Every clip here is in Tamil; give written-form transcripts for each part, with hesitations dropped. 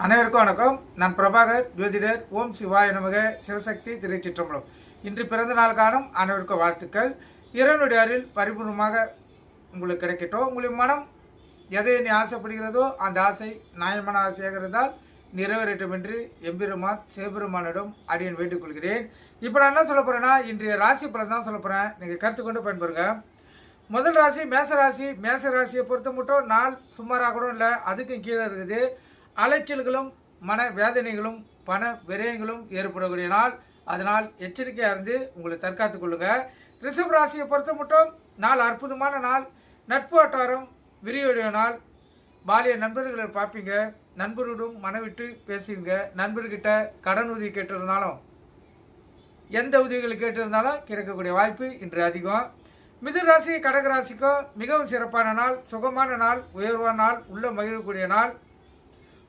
அனைவருக்கும் வணக்கம். நான் பிரபாகர் ஜோதிடர். ஓம் சிவாய நமக. சிவசக்தி திருச்சிற்றம்பலம். இன்று பிறந்த நாள் காணும் அனைவருக்கும் வாழ்த்துக்கள். இறைவனுடைய அருள் பரிபூர்ணமாக உங்களுக்கு கிடைக்கட்டும். உங்களுடைய மனம் எதை நீ ஆசைப்படுகிறதோ அந்த ஆசை நியாயமான ஆசையாக இருந்தால் நிறைவேறட்டும் என்று எம்பெருமான் சிவபெருமானிடம் அடியன் வேண்டிக் கொள்கிறேன். இப்போ நான் என்ன சொல்ல போகிறேன்னா, இன்றைய ராசி பலன் தான் சொல்ல போகிறேன். நீங்கள் கருத்து கொண்டு பயன்பெறுங்க. முதல் ராசி மேசராசி. மேசராசியை பொறுத்த மட்டும் நாள் சுமாராக கூட இல்லை, அதுக்கும் கீழே இருக்குது. அலைச்சல்களும் மன வேதனைகளும் பண விரயங்களும் ஏற்படக்கூடிய நாள். அதனால் எச்சரிக்கையாக இருந்து உங்களை தற்காத்துக் கொள்ளுங்க. ரிஷப ராசியை பொறுத்த மட்டும் நாள் அற்புதமான நாள். நட்பு வட்டாரம் விரிவடைய நாள். பாலிய நண்பர்களை பார்ப்பீங்க. நண்பரோடும் மனவிட்டு பேசுவீங்க. நண்பர்கிட்ட கடன் உதவி கேட்டிருந்தாலும் எந்த உதவிகள் கேட்டிருந்தாலும் கிடைக்கக்கூடிய வாய்ப்பு இன்று அதிகம். மிதுன ராசி கடகராசிக்கும் மிகவும் சிறப்பான நாள். சுகமான நாள். உயர்வான நாள். உள்ள மகிழக்கூடிய நாள்.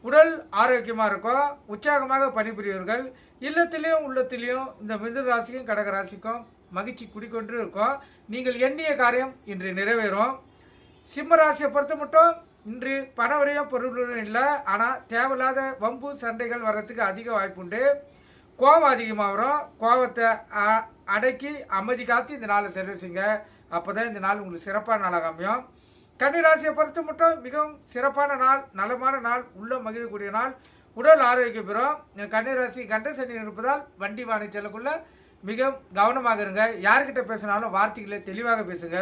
உடல் ஆரோக்கியமாக இருக்கும். உற்சாகமாக பணிபுரியவர்கள். இல்லத்திலையும் உள்ளத்திலையும் இந்த மிதுன ராசிக்கும் கடகராசிக்கும் மகிழ்ச்சி குடிக்கொண்டு இருக்கும். நீங்கள் எண்ணிய காரியம் இன்று நிறைவேறும். சிம்ம ராசியை பொறுத்த மட்டும் இன்று பணவரையும் பொருளும் இல்லை. ஆனால் தேவையில்லாத வம்பு சண்டைகள் வர்றதுக்கு அதிக வாய்ப்புண்டு. கோபம் அதிகமாக வரும். கோபத்தை அடக்கி அமைதி காத்து இந்த நாளை செலவு அப்போ தான் இந்த நாள் உங்களுக்கு சிறப்பான நாளாக அமையும். கன்னிராசியை பொறுத்த மட்டும் மிகவும் சிறப்பான நாள். நலமான நாள். உள்ள மகிழக்கூடிய நாள். உடல் ஆரோக்கியம் பெறும். கன்னிராசி கண்ட சனி இருப்பதால் வண்டி வாங்கி செல்லக்குள்ள மிகவும் கவனமாக இருங்க. யார்கிட்ட பேசினாலும் வார்த்தைகளை தெளிவாக பேசுங்க.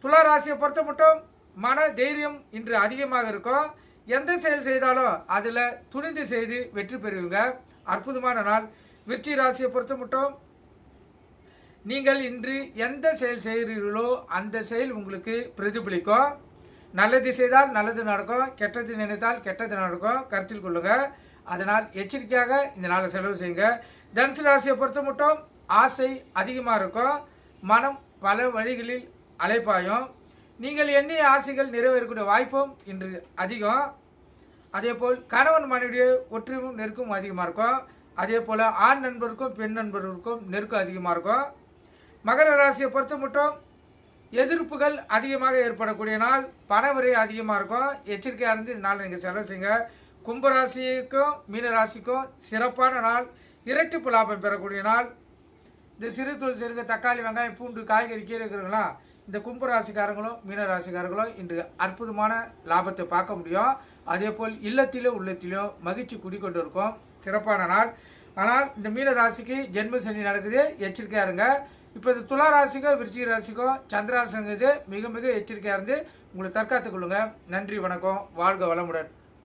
துலா ராசியை பொறுத்த மட்டும் மன தைரியம் இன்று அதிகமாக இருக்கும். எந்த செயல் செய்தாலும் அதில் துணிந்து செய்து வெற்றி பெறுவீங்க. அற்புதமான நாள். விருச்சிக ராசியை பொறுத்த மட்டும் நீங்கள் இன்று எந்த செயல் செய்கிறீர்களோ அந்த செயல் உங்களுக்கு பிரதிபலிக்கும். நல்லது செய்தால் நல்லது நடக்கும். கெட்டது நினைத்தால் கெட்டது நடக்கும். கருத்தில் கொள்ளுங்க. அதனால் எச்சரிக்கையாக இந்த நாளை செலவு செய்யுங்க. தனுசு ராசியை பொறுத்த மட்டும் ஆசை அதிகமாக இருக்கும். மனம் பல வழிகளில் அலைப்பாயும். நீங்கள் எண்ணிய ஆசைகள் நிறைவேறக்கூடிய வாய்ப்பும் இன்று அதிகம். அதே போல் கணவன் மனைவியுடைய ஒற்றுமையும் நெருக்கம் அதிகமாக இருக்கும். அதே போல் ஆண் நண்பருக்கும் பெண் நண்பர்களுக்கும் நெருக்கம் அதிகமாக இருக்கும். மகர ராசியை பொறுத்த மட்டும் எதிர்ப்புகள் அதிகமாக ஏற்படக்கூடிய நாள். பணவரை அதிகமாக இருக்கும். எச்சரிக்கையாக இருந்து இந்த நாள் நீங்கள் செலவு செய்யுங்க. கும்பராசிக்கும் மீன ராசிக்கும் சிறப்பான நாள். இரட்டிப்பு லாபம் பெறக்கூடிய நாள். இந்த சிறு தொழில் செய்யுங்க. தக்காளி வெங்காயம் பூண்டு காய்கறி கீரை இருக்கிறீங்களா, இந்த கும்பராசிக்காரங்களும் மீன ராசிக்காரங்களும் இன்று அற்புதமான லாபத்தை பார்க்க முடியும். அதே போல் இல்லத்திலும் உள்ளத்திலும் மகிழ்ச்சி குடிக்கொண்டு இருக்கும். சிறப்பான நாள். ஆனால் இந்த மீன ராசிக்கு ஜென்ம சனி நடக்குது. எச்சரிக்கையாக இருங்க. இப்போ இந்த துலா ராசிக்கோ விருச்சிக ராசிக்கோ சந்திராசனது மிக மிக எச்சரிக்கையாக இருந்து உங்களை தற்காத்துக் கொள்ளுங்க. நன்றி, வணக்கம். வாழ்க வளமுடன்.